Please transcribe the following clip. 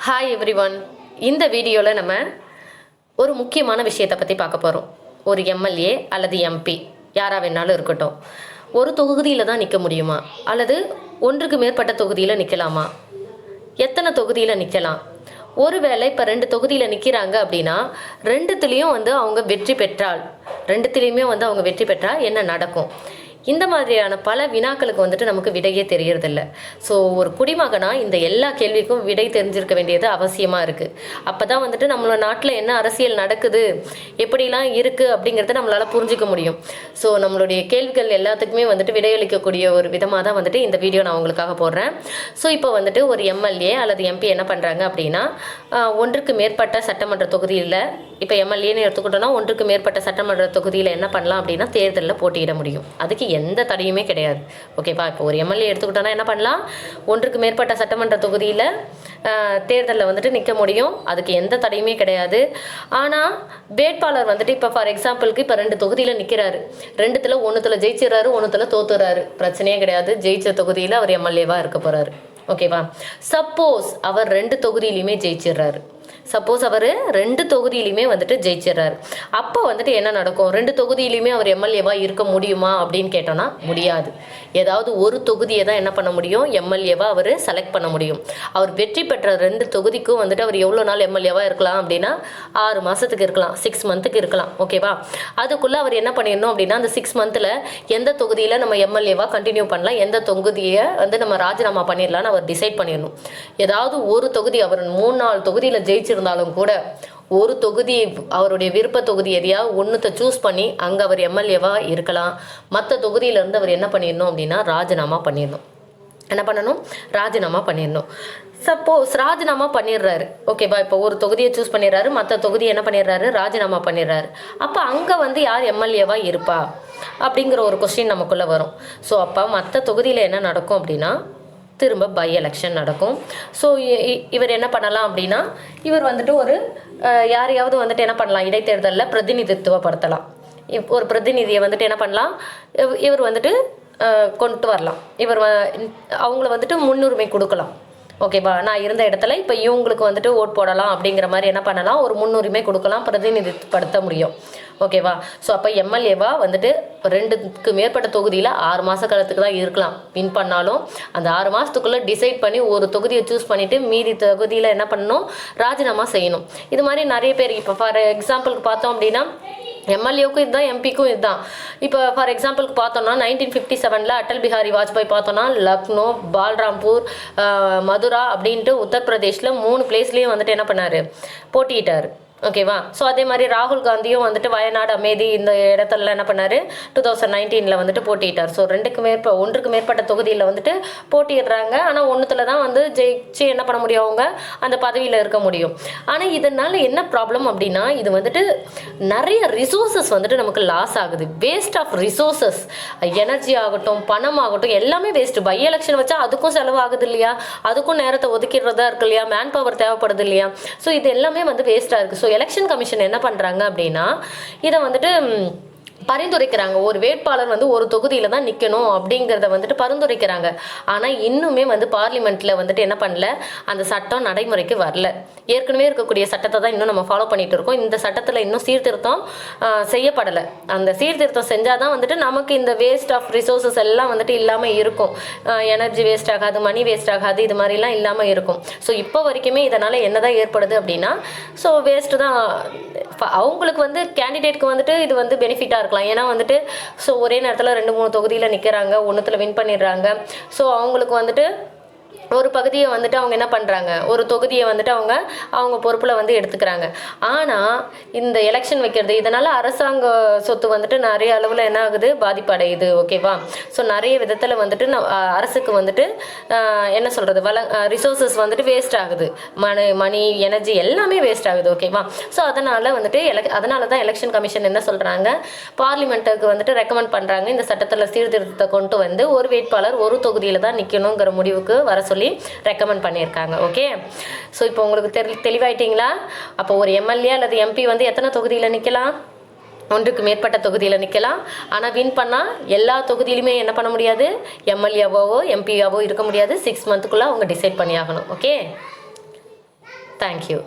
Hi everyone. இந்த வீடியோவில் நம்ம ஒரு முக்கியமான விஷயத்தை பற்றி பார்க்க போகிறோம். ஒரு எம்எல்ஏ அல்லது எம்பி யாராக வேணாலும் இருக்கட்டும், ஒரு தொகுதியில் தான் நிற்க முடியுமா அல்லது ஒன்றுக்கு மேற்பட்ட தொகுதியில் நிற்கலாமா? எத்தனை தொகுதியில் நிற்கலாம்? ஒருவேளை இப்போ 2 தொகுதியில் நிற்கிறாங்க அப்படின்னா ரெண்டுத்துலேயும் அவங்க வெற்றி பெற்றால் அவங்க வெற்றி பெற்றால் என்ன நடக்கும்? இந்த மாதிரியான பல வினாக்களுக்கு நமக்கு விடையே தெரியறதில்ல. ஸோ ஒரு குடிமகனாக இந்த எல்லா கேள்விக்கும் விடை தெரிஞ்சிருக்க வேண்டியது அவசியமாக இருக்குது. அப்போ தான் நம்மளோட நாட்டில் என்ன அரசியல் நடக்குது, எப்படிலாம் இருக்குது அப்படிங்கிறத நம்மளால் புரிஞ்சிக்க முடியும். ஸோ நம்மளுடைய கேள்விகள் எல்லாத்துக்குமே விடையளிக்கக்கூடிய ஒரு விதமாக தான் இந்த வீடியோ நான் உங்களுக்காக போடுறேன். ஸோ இப்போ ஒரு எம்எல்ஏ அல்லது எம்பி என்ன பண்ணுறாங்க அப்படின்னா, ஒன்றுக்கு மேற்பட்ட சட்டமன்ற தொகுதியில், இப்போ எம்எல்ஏன்னு எடுத்துக்கிட்டோன்னா ஒன்றுக்கு மேற்பட்ட சட்டமன்ற தொகுதியில் என்ன பண்ணலாம் அப்படின்னா தேர்தலில் போட்டியிட முடியும். அதுக்கு எந்த தடையுமே கிடையாது. ஓகேவா? இப்போ ஒரு எம்எல்ஏ எடுத்துக்கிட்டோன்னா என்ன பண்ணலாம், ஒன்றுக்கு மேற்பட்ட சட்டமன்ற தொகுதியில் தேர்தலில் நிற்க முடியும். அதுக்கு எந்த தடையுமே கிடையாது. ஆனால் வேட்பாளர் இப்போ ஃபார் எக்ஸாம்பிளுக்கு இப்போ 2 தொகுதியில் நிற்கிறாரு, 2த்துல 1த்துல ஜெயிச்சிடறாரு, 1த்துல தோத்துறாரு, பிரச்சனையே கிடையாது. ஜெயிச்ச தொகுதியில் அவர் எம்எல்ஏவாக இருக்க போகிறாரு. ஓகேவா? சப்போஸ் அவர் 2 தொகுதியிலையுமே ஜெயிச்சிடுறாரு, சப்போஸ் அவர் 2 தொகுதியிலையுமே ஜெயிச்சிடறாரு, அப்போ என்ன நடக்கும்? 2 தொகுதியிலையுமே அவர் எம்எல்ஏவாக இருக்க முடியுமா அப்படின்னு கேட்டோன்னா முடியாது. ஏதாவது ஒரு தொகுதியை தான் என்ன பண்ண முடியும், எம்எல்ஏவாக அவர் செலக்ட் பண்ண முடியும். அவர் வெற்றி பெற்ற 2 தொகுதிக்கும் அவர் எவ்வளோ நாள் எம்எல்ஏவாக இருக்கலாம் அப்படின்னா 6 மாதத்துக்கு இருக்கலாம், 6 மந்த்துக்கு இருக்கலாம். ஓகேவா? அதுக்குள்ளே அவர் என்ன பண்ணிடணும் அப்படின்னா அந்த 6 மந்தில் எந்த தொகுதியில் நம்ம எம்எல்ஏவாக கண்டினியூ பண்ணலாம், எந்த தொகுதியை நம்ம ராஜினாமா பண்ணிடலான்னு அவர் டிசைட் பண்ணிடணும். ஏதாவது ஒரு தொகுதி, அவர் 3-4 தொகுதியில் ஜெயிச்சிருந்தாலும் கூட ஒரு தொகுதி அவருடைய விருப்ப தொகுதி எதையாவது ஒன்றுத்தை சூஸ் பண்ணி அங்கே அவர் எம்எல்ஏவாக இருக்கலாம். மற்ற தொகுதியிலேருந்து அவர் என்ன பண்ணிடணும் அப்படின்னா ராஜினாமா பண்ணிடணும். என்ன பண்ணணும்? ராஜினாமா பண்ணிடணும். சப்போஸ் ராஜினாமா பண்ணிடுறாரு, ஓகேவா? இப்போ ஒரு தொகுதியை சூஸ் பண்ணிடுறாரு, மற்ற தொகுதியை என்ன பண்ணிடுறாரு, ராஜினாமா பண்ணிடுறாரு. அப்போ அங்கே யார் எம்எல்ஏவாக இருப்பா அப்படிங்கிற ஒரு கொஸ்டின் நமக்குள்ளே வரும். ஸோ அப்போ மற்ற தொகுதியில் என்ன நடக்கும் அப்படின்னா திரும்ப பை எலெக்ஷன் நடக்கும். ஸோ இவர் என்ன பண்ணலாம் அப்படின்னா, இவர் ஒரு யாரையாவது என்ன பண்ணலாம், இடைத்தேர்தலில் பிரதிநிதித்துவப்படுத்தலாம். ஒரு பிரதிநிதியை என்ன பண்ணலாம், இவர் கொண்டு வரலாம். இவர் அவங்கள முன்னுரிமை கொடுக்கலாம். ஓகேவா? நான் இருந்த இடத்துல இப்போ இவங்களுக்கு ஓட் போடலாம் அப்படிங்கிற மாதிரி என்ன பண்ணலாம், ஒரு முன்னுரிமை கொடுக்கலாம், பிரதிநிதித்துவப்படுத்த முடியும். ஓகேவா? ஸோ அப்போ எம்எல்ஏவாக 2க்கு மேற்பட்ட தொகுதியில் 6 மாத காலத்துக்கு தான் இருக்கலாம். வின் பண்ணாலும் அந்த 6 மாதத்துக்குள்ளே டிசைட் பண்ணி ஒரு தொகுதியை சூஸ் பண்ணிவிட்டு மீதி தொகுதியில் என்ன பண்ணணும், ராஜினாமா செய்யணும். இது மாதிரி நிறைய பேர் இப்போ ஃபார் எக்ஸாம்பிளுக்கு பார்த்தோம் அப்படின்னா எம்எல்ஏவுக்கும் இதுதான், எம்பிக்கும் இதுதான். இப்போ ஃபார் எக்ஸாம்பிளுக்கு பார்த்தோம்னா 1957 அடல் பிஹாரி வாஜ்பாய் பார்த்தோன்னா லக்னோ, பால்ராம்பூர், மதுரா அப்படின்ட்டு உத்தரப்பிரதேஷில் 3 பிளேஸ்லேயும் என்ன பண்ணார், போட்டியிட்டார். ஓகேவா? ஸோ அதே மாதிரி ராகுல் காந்தியும் வயநாடு, அமேதி இந்த இடத்துல என்ன பண்ணார், 2019 போட்டியிட்டார். ஸோ ஒன்றுக்கு மேற்பட்ட தொகுதியில் போட்டியிடுறாங்க. ஆனால் ஒன்றுத்துல தான் ஜெயிச்சு என்ன பண்ண முடியும், அவங்க அந்த பதவியில் இருக்க முடியும். ஆனால் இதனால் என்ன ப்ராப்ளம் அப்படின்னா, இது நிறைய ரிசோர்ஸஸ் நமக்கு லாஸ் ஆகுது. வேஸ்ட் ஆஃப் ரிசோர்ஸஸ், எனர்ஜி ஆகட்டும், பணம் ஆகட்டும், எல்லாமே வேஸ்ட்டு. பை எலெக்ஷன் வச்சா அதுக்கும் செலவாகுது இல்லையா, அதுக்கும் நேரத்தை ஒதுக்கிடுறதா இருக்கு இல்லையா, மேன் பவர் தேவைப்படுது இல்லையா. ஸோ இது எல்லாமே வேஸ்ட்டாக இருக்குது. ஸோ எலெக்ஷன் கமிஷன் என்ன பண்ணுறாங்க அப்படின்னா இதை பரிந்துரைக்கிறாங்க. ஒரு வேட்பாளர் ஒரு தொகுதியில் தான் நிற்கணும் அப்படிங்கிறத பரிந்துரைக்கிறாங்க. ஆனால் இன்னுமே பார்லிமெண்ட்டில் என்ன பண்ணல, அந்த சட்டம் நடைமுறைக்கு வரல. ஏற்கனவே இருக்கக்கூடிய சட்டத்தை தான் இன்னும் நம்ம ஃபாலோ பண்ணிட்டு இருக்கோம். இந்த சட்டத்தில் இன்னும் சீர்திருத்தம் செய்யப்படலை. அந்த சீர்திருத்தம் செஞ்சால் தான் நமக்கு இந்த வேஸ்ட் ஆஃப் ரிசோர்ஸஸ் எல்லாம் இல்லாமல் இருக்கும். எனர்ஜி வேஸ்ட் ஆகாது, மணி வேஸ்ட் ஆகாது, இது மாதிரிலாம் இல்லாமல் இருக்கும். ஸோ இப்போ வரைக்குமே இதனால் என்னதான் ஏற்படுது அப்படின்னா, ஸோ வேஸ்ட்டு தான். அவங்களுக்கு கேண்டிடேட்க்கு இது பெனிஃபிட்டாக இருக்கும். ஏன்னா ஸோ ஒரே நேரத்தில் 2-3 தொகுதியில் நிற்கிறாங்க, ஒன்றுத்தில் வின் பண்ணிடுறாங்க. ஸோ அவங்களுக்கு ஒரு பகுதியை அவங்க என்ன பண்ணுறாங்க, ஒரு தொகுதியை அவங்க பொறுப்பில் எடுத்துக்கிறாங்க. ஆனால் இந்த எலெக்ஷன் வைக்கிறது, இதனால் அரசாங்க சொத்து நிறைய அளவில் என்ன ஆகுது, பாதிப்படையுது. ஓகேவா? ஸோ நிறைய விதத்தில் அரசுக்கு என்ன சொல்கிறது, ரிசோர்ஸஸ் வேஸ்ட் ஆகுது. மணி, எனர்ஜி எல்லாமே வேஸ்ட் ஆகுது. ஓகேவா? ஸோ அதனால் அதனால தான் எலெக்ஷன் கமிஷன் என்ன சொல்கிறாங்க, பார்லிமெண்ட்டுக்கு ரெக்கமெண்ட் பண்ணுறாங்க, இந்த சட்டத்தில் சீர்திருத்தத்தை கொண்டு ஒரு வேட்பாளர் ஒரு தொகுதியில் தான் நிற்கணுங்கிற முடிவுக்கு வர சொல்லி ரெக்கமெண்ட் பண்ணியிருக்காங்க. ஓகே? ஸோ இப்போ உங்களுக்கு தெளிவாயிட்டீங்களா? அப்போ ஒரு எம்எல்ஏ அல்லது எம்பி எத்தனை தொகுதியில் நிற்கலாம், ஒன்றுக்கு மேற்பட்ட தொகுதியில் நிற்கலாம். ஆனால் வின் பண்ணால் எல்லா தொகுதியிலுமே என்ன பண்ண முடியாது, எம்எல்ஏவோ எம்பியாவோ இருக்க முடியாது. 6 மந்த்துக்குள்ளே அவங்க டிசைட் பண்ணியாகணும். ஓகே? தேங்க்யூ.